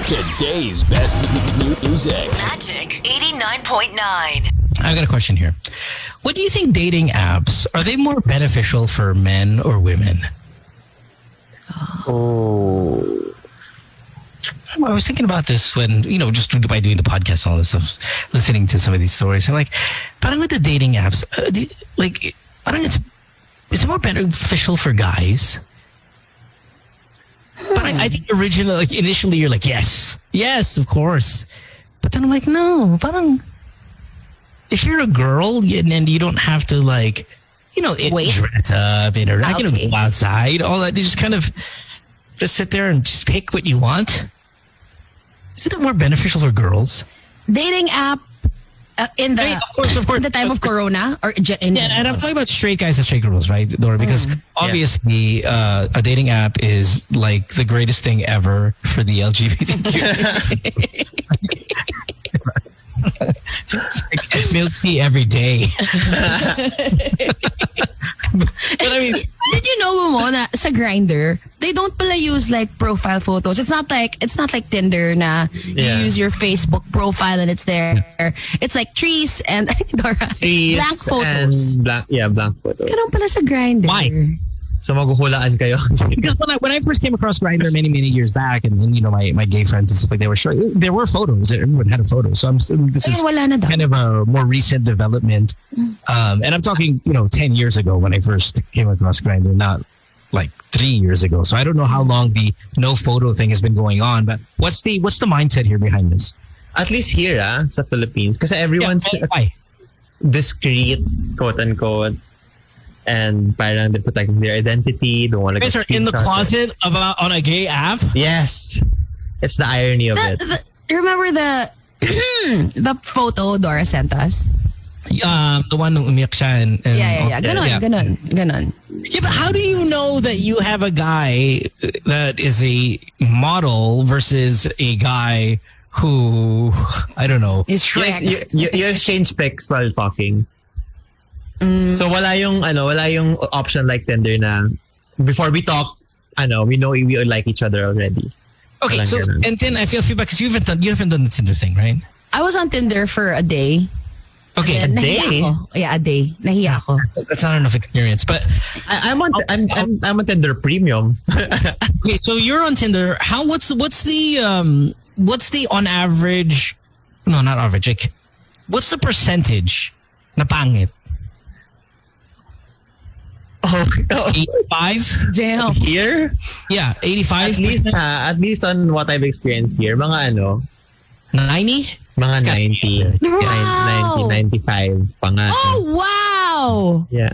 Today's best music. Magic 89.9. I've got a question here. What do you think dating apps, are they more beneficial for men or women? Oh. I was thinking about this when, just by doing the podcast and all this stuff, listening to some of these stories. I'm like, parang with the dating apps, is it more beneficial for guys? But I think initially you're like, yes, of course. But then I'm like, no, parang, if you're a girl and you don't have to dress up, interact, go outside, all that, you just kind of just sit there and just pick what you want. Isn't it more beneficial for girls? Dating app in the of course. in the time of Corona or in and I'm talking about straight guys and straight girls, right, Dora? Because obviously a dating app is like the greatest thing ever for the LGBTQ. It's like milk tea every day. But I mean, did you know mo na sa Grindr, they don't pala use like profile photos. It's not like Tinder na you use your Facebook profile and it's there. It's like trees and Dora, blank photos. Blank photos. Ganun pala sa Grindr. Why? So maghuhulaan kayo. Because when I first came across Grindr many years back, and my gay friends and stuff, like, they were showing, there were photos. Everyone had a photo. So I'm assuming this is kind of a more recent development. And I'm talking 10 years ago when I first came across Grindr, not like 3 years ago. So I don't know how long the no photo thing has been going on. But what's the mindset here behind this? At least here, sa Philippines, kasi everyone's discreet, quote unquote. And parang they're protecting their identity. Don't want to. Guys are in the closet on a gay app. Yes, it's the irony of it. Remember the the photo Dora sent us? The one nung umiyak siya and Ganon. Yeah, but how do you know that you have a guy that is a model versus a guy who, I don't know, is Shrek? You exchange pics while talking. So wala yung option like Tinder na before we talk, we know we like each other already. Okay, so and then I feel feedback because you haven't done the Tinder thing, right? I was on Tinder for a day. Okay, a day. Yeah, a day. Nahiya ako. That's not enough experience, but I'm on Tinder Premium. Okay, so you're on Tinder. What's the on average? No, not average. Like, what's the percentage na pangit? 85? Damn. Here? Yeah, 85. At least on what I've experienced here, mga 90? Mga 90. Wow. 90, 95. Panga. Oh, wow. Yeah.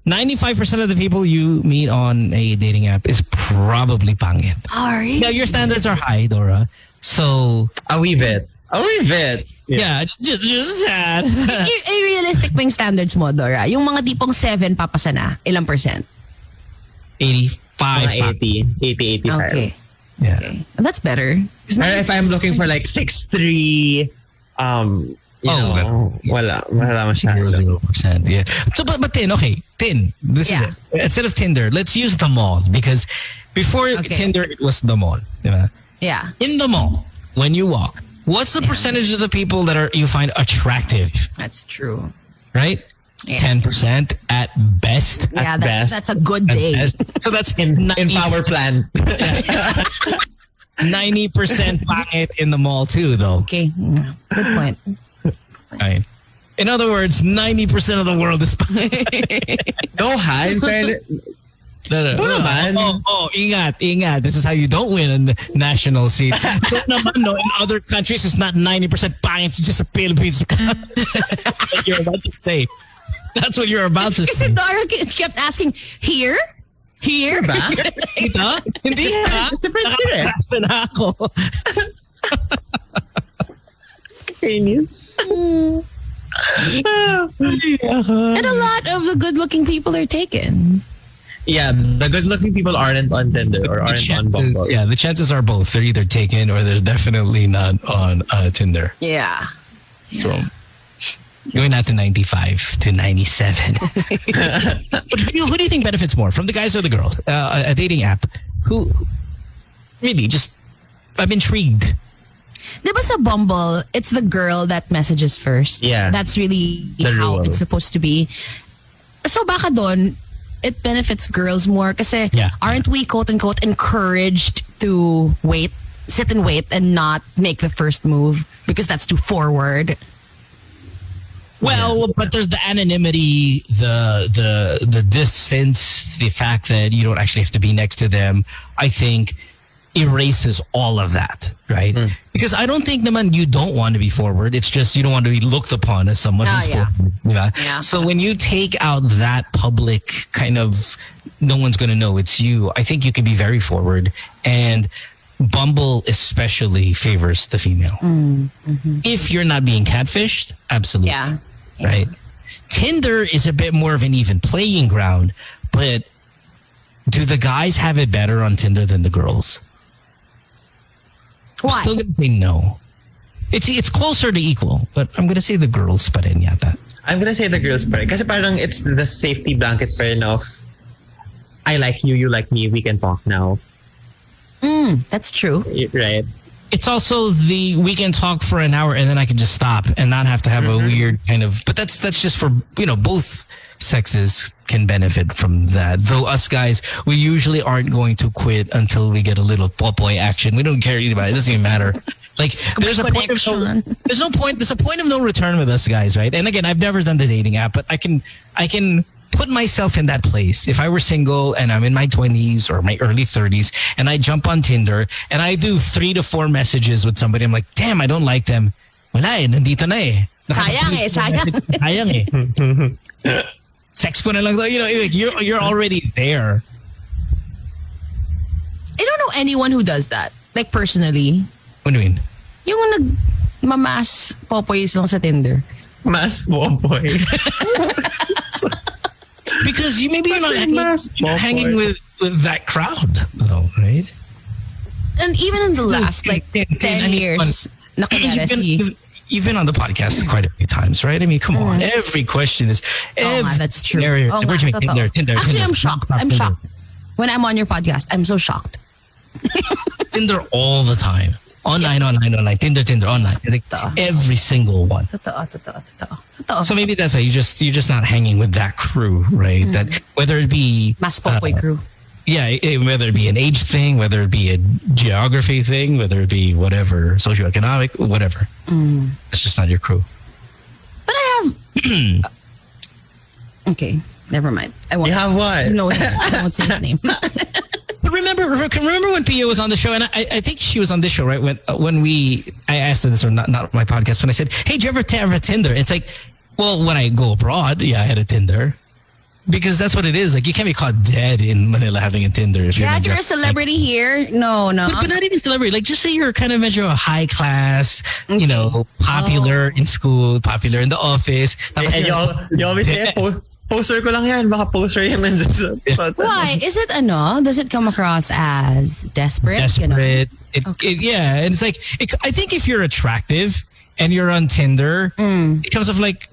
95% of the people you meet on a dating app is probably pangit. All right. Yeah, your standards are high, Dora. So A wee bit. yeah, just sad. Realistic mo yung standards mo, Dora. Yung mga tipong 7 papasa na, ilang percent? 85. Mga 80, 85. Okay. Yeah. Okay. That's better. If I'm looking for like 6'3", wala masyado. 0%. Yeah. So, but then, okay, this is it. Instead of Tinder, let's use the mall because before Tinder, it was the mall. Diba? Yeah. In the mall, when you walk, what's the percentage of the people that you find attractive? That's true. Right? Yeah. 10% at best. Yeah, that's a good At day. best. So that's In power plant. 90% pangit in the mall too, though. Okay. Good point. Right. In other words, 90% of the world is pangit. No, in fairness. Ingat. This is how you don't win in the national scene. No, in other countries, it's not 90% pangit. It's just a Philippines. What you're about to say. That's what you're about to say. Kasi Dora kept asking, here? Here? Ba? Ito? Hindi ha? Nakakasta na ako. Genius. And a lot of the good-looking people are taken. Yeah, the good-looking people aren't on Tinder or aren't on Bumble. Yeah, the chances are both. They're either taken or they're definitely not on Tinder. Yeah. So, going out to 95 to 97. But who do you think benefits more, from the guys or the girls? A dating app. Who really just I'm intrigued. Diba sa Bumble, it's the girl that messages first. Yeah. That's really The how rule. it's supposed to be. So baka doon, it benefits girls more kasi aren't we quote-unquote encouraged to sit and wait and not make the first move because that's too forward? Well, but there's the anonymity, the distance, the fact that you don't actually have to be next to them, I think erases all of that, right? Because I don't think naman you don't want to be forward. It's just you don't want to be looked upon as someone who's forward. Yeah. So when you take out that public kind of, no one's going to know it's you, I think you can be very forward. And Bumble especially favors the female. If you're not being catfished, absolutely. Yeah. Right? Tinder is a bit more of an even playing ground, but do the guys have it better on Tinder than the girls? Why? I'm still going to say no. It's closer to equal, but I'm going to say the girls pa rin yata. I'm gonna say the girls pa rin. Kasi parang it's the safety blanket pa rin of I like you, you like me, we can talk now. That's true. Right? It's also the we can talk for an hour and then I can just stop and not have to have a weird kind of. But that's just for both sexes can benefit from that. Though us guys, we usually aren't going to quit until we get a little popoy action. We don't care either about it. It doesn't even matter. Like there's a point of no return with us guys, right? And again, I've never done the dating app, but I can put myself in that place. If I were single and I'm in my 20s or my early 30s and I jump on Tinder and I do 3 to 4 messages with somebody, I'm like, damn, I don't like them. Wala nandito na eh. Sayang eh. Sex ko na lang daw. You're already there. I don't know anyone who does that. Like personally. What do you mean? Yung nagmamas popoys lang sa Tinder. Mas popoy. Because you're not hanging with that crowd, though, right? And even in the last 10 years, you've been on the podcast quite a few times, right? I mean, come on. Every question is... that's true. Tinder. Actually, I'm shocked. I'm shocked. When I'm on your podcast, I'm so shocked. Tinder all the time. Online. Tinder, online. Like every single one. Totoo. So maybe that's why you're just not hanging with that crew, right? That whether it be Mas popoy crew. Yeah, whether it be an age thing, whether it be a geography thing, whether it be whatever, socioeconomic, whatever. It's just not your crew. But I have... Okay, never mind. You have what? No, I won't say his name. But remember when Pia was on the show, and I think she was on this show, right? When I asked her this, or not my podcast, when I said, hey, do you ever have a Tinder? It's like, well, when I go abroad, yeah, I had a Tinder. Because that's what it is. Like, you can't be caught dead in Manila having a Tinder. If you're a celebrity here. No. But not even celebrity. Like, just say you're kind of measure a high class, popular in school, popular in the office. And you always say, poster ko lang yan. Baka poster yan nandiyan sa... Why? Is it Does it come across as desperate? Desperate. Yeah. And it's like, I think if you're attractive and you're on Tinder, it comes off like,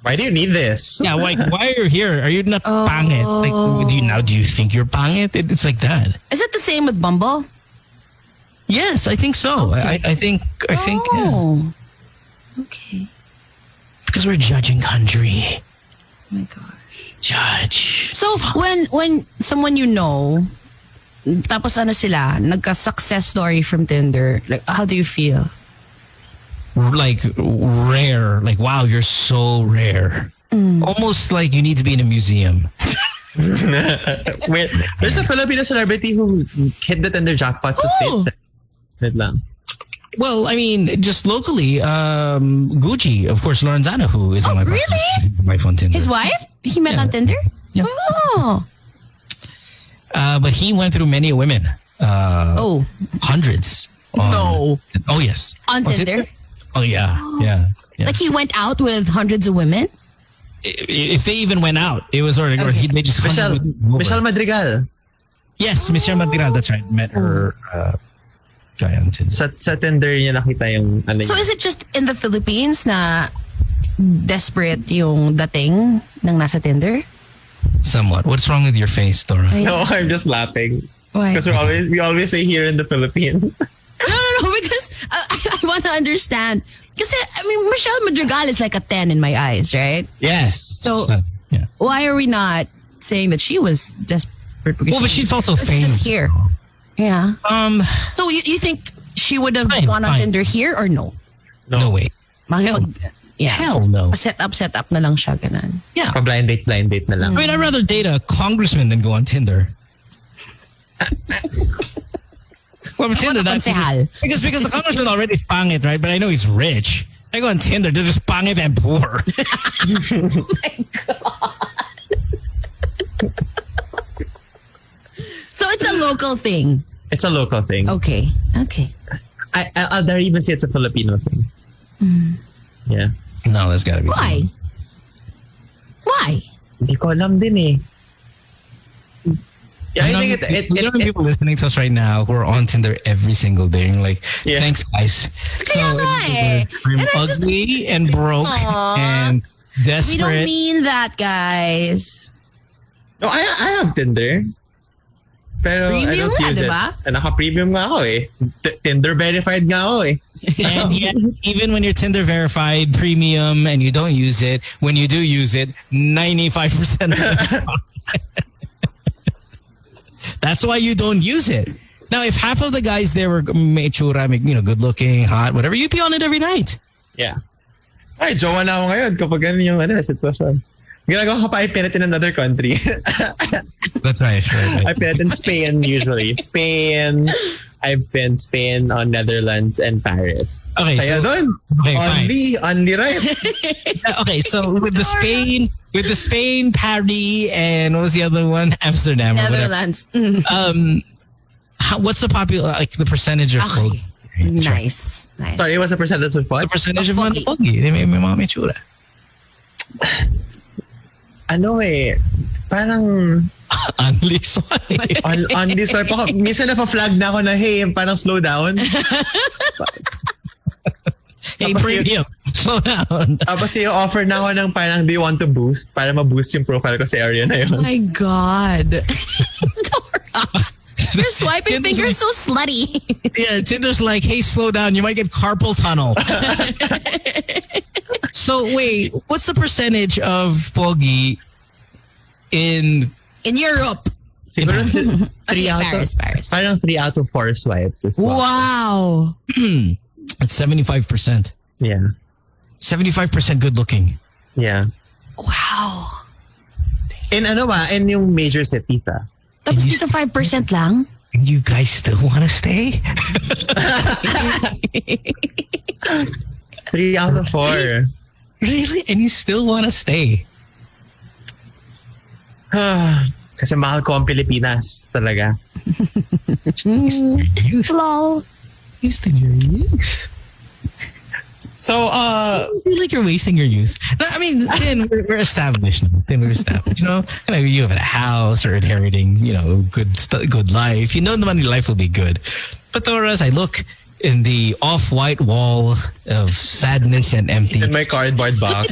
why do you need this? Yeah, why are you here? Are you not pangit? Like, do you think you're pangit? It's like that. Is it the same with Bumble? Yes, I think so. Okay. I think. Yeah. Okay. Because we're judging country. Oh my gosh. Judge. So when someone tapos sila, nagka-success story from Tinder, like, how do you feel? Like rare, like wow, you're so rare. Almost like you need to be in a museum. Wait, there's a Filipino celebrity who hit the Tinder jackpot sa States. Wait lang. Well, I mean, just locally, Gucci, of course, Lorenzana, who is on my wife on Tinder. His wife? He met on Tinder? Yeah. Oh. But he went through many women. Hundreds. No. Oh, yes. On Tinder? Oh, yeah. Yeah. Like he went out with hundreds of women? If they even went out, it was already, or they just Michelle Madrigal. Yes, Michelle Madrigal, that's right. Met her guy on Tinder. Sa Tinder niya nakita yung... So is it just in the Philippines na desperate yung dating ng nasa Tinder? Somewhat. What's wrong with your face, Dora? No, I'm just laughing. Why? Because we always say here in the Philippines. want to understand. Because, I mean, Michelle Madrigal is like a 10 in my eyes, right? Yes. So, why are we not saying that she was desperate? Well, but she's also it's famous. Just here. Yeah. So, you think she would have gone on Tinder here or no? No way. Hell no. Set up na lang siya, ganun. Yeah. Blind date na lang. I mean, I'd rather date a congressman than go on Tinder. Well, Tinder, that's because the congressman already is pangit, right? But I know he's rich. I go on Tinder, they're just pangit and poor. Oh my God. So it's a local thing. It's a local thing. Okay. I'll dare even say it's a Filipino thing. Yeah. No, there's got to be. Why? Why? Hindi ko alam din eh. Yeah, I think you know people listening to us right now who are on Tinder every single day and like, thanks guys. I'm ugly and broke and desperate. We don't mean that, guys. No, I have Tinder. Pero premium I don't use diba? it. Naka-premium nga ako eh. Tinder verified nga ako eh. And yet, even when you're Tinder verified, premium, and you don't use it, when you do use it, 95% of the That's why you don't use it. Now, if half of the guys there were mechura, good looking, hot, whatever, you'd be on it every night. Yeah. Ay, jowa na ako ngayon kapag ganun yung sitwasyon. Ginagawa ko pa, I pinit in another country. That's right. I pinit in Spain usually. I've been Spain, Netherlands, and Paris. Okay, Saya doon. Okay, only right. Okay, so with the Spain, Paris, and what was the other one? Amsterdam. Netherlands. What's the the percentage of pogi? Nice. Sorry, what's the percentage of what? The percentage of pogi. They may mga mechura. Parang only swipe. Only swipe ako. Minsan na-flag na ako na, hey, parang slow down. Hey, premium. Slow down. Tapos yung offer na ako ng parang, do you want to boost? Para ma-boost yung profile ko sa area na yun. Oh my God. Dora. Your swiping finger's so slutty. Yeah, Tinder's like, hey, slow down. You might get carpal tunnel. So wait, what's the percentage of pogi in Europe? Siguro Paris. Parang 3 out of 4 swipes. Wow. It's 75%. Yeah. 75% good looking. Yeah. Wow. In in yung major cities Tapos dito 5% lang? And you guys still want to stay? 3 out of 4. Really? And you still want to stay? Kasi mahal ko ang Pilipinas talaga. Lol. Wasting your youth. So, I feel like you're wasting your youth. I mean, then we're established. Maybe you have a house or inheriting, good life. You know the money life will be good. But Dora, as I look in the off-white wall of sadness and empty. In my cardboard box.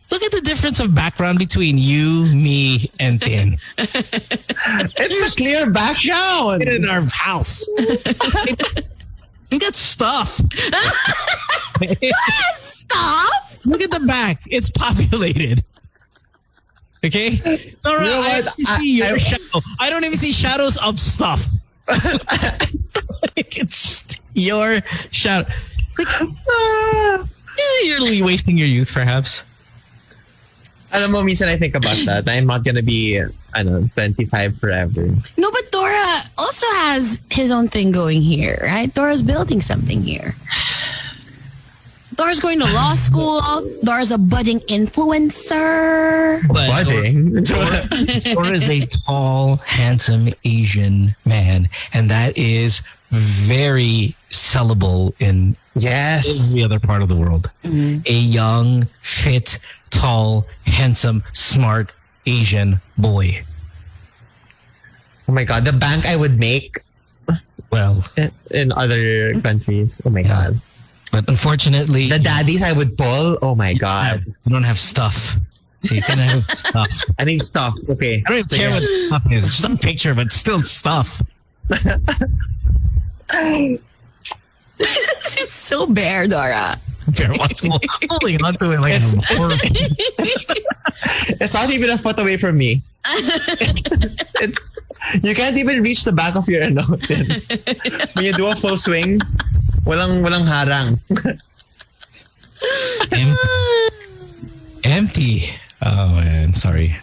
Look at the difference of background between you, me, and Tin. It's a clear background. In our house. We got stuff. Stuff? Look at the back. It's populated. Okay? All right. You know what? I see your shadow. I don't even see shadows of stuff. It's just your shadow. You're wasting your youth, perhaps. Alam mo, minsan I think about that. I'm not gonna be, 25 forever. No, but Dora also has his own thing going here, right? Dora's building something here. Dora's going to law school. Dora's a budding influencer. Budding? Dora is a tall, handsome Asian man, and that is very sellable in every other part of the world. Mm-hmm. A young, fit, tall, handsome, smart Asian boy. Oh my God, the bank I would make. Well, in other countries. Oh my God. But unfortunately, the daddies I would pull. Oh my God. You don't have stuff. See, you can have stuff. I need stuff. Okay. I don't even care what stuff is. It's just a picture, but still stuff. This It's so bare, Dora. Holding on to it like it's not even a foot away from me. It's you can't even reach the back of your ano. When you do a full swing, walang harang. Empty. Oh man, sorry.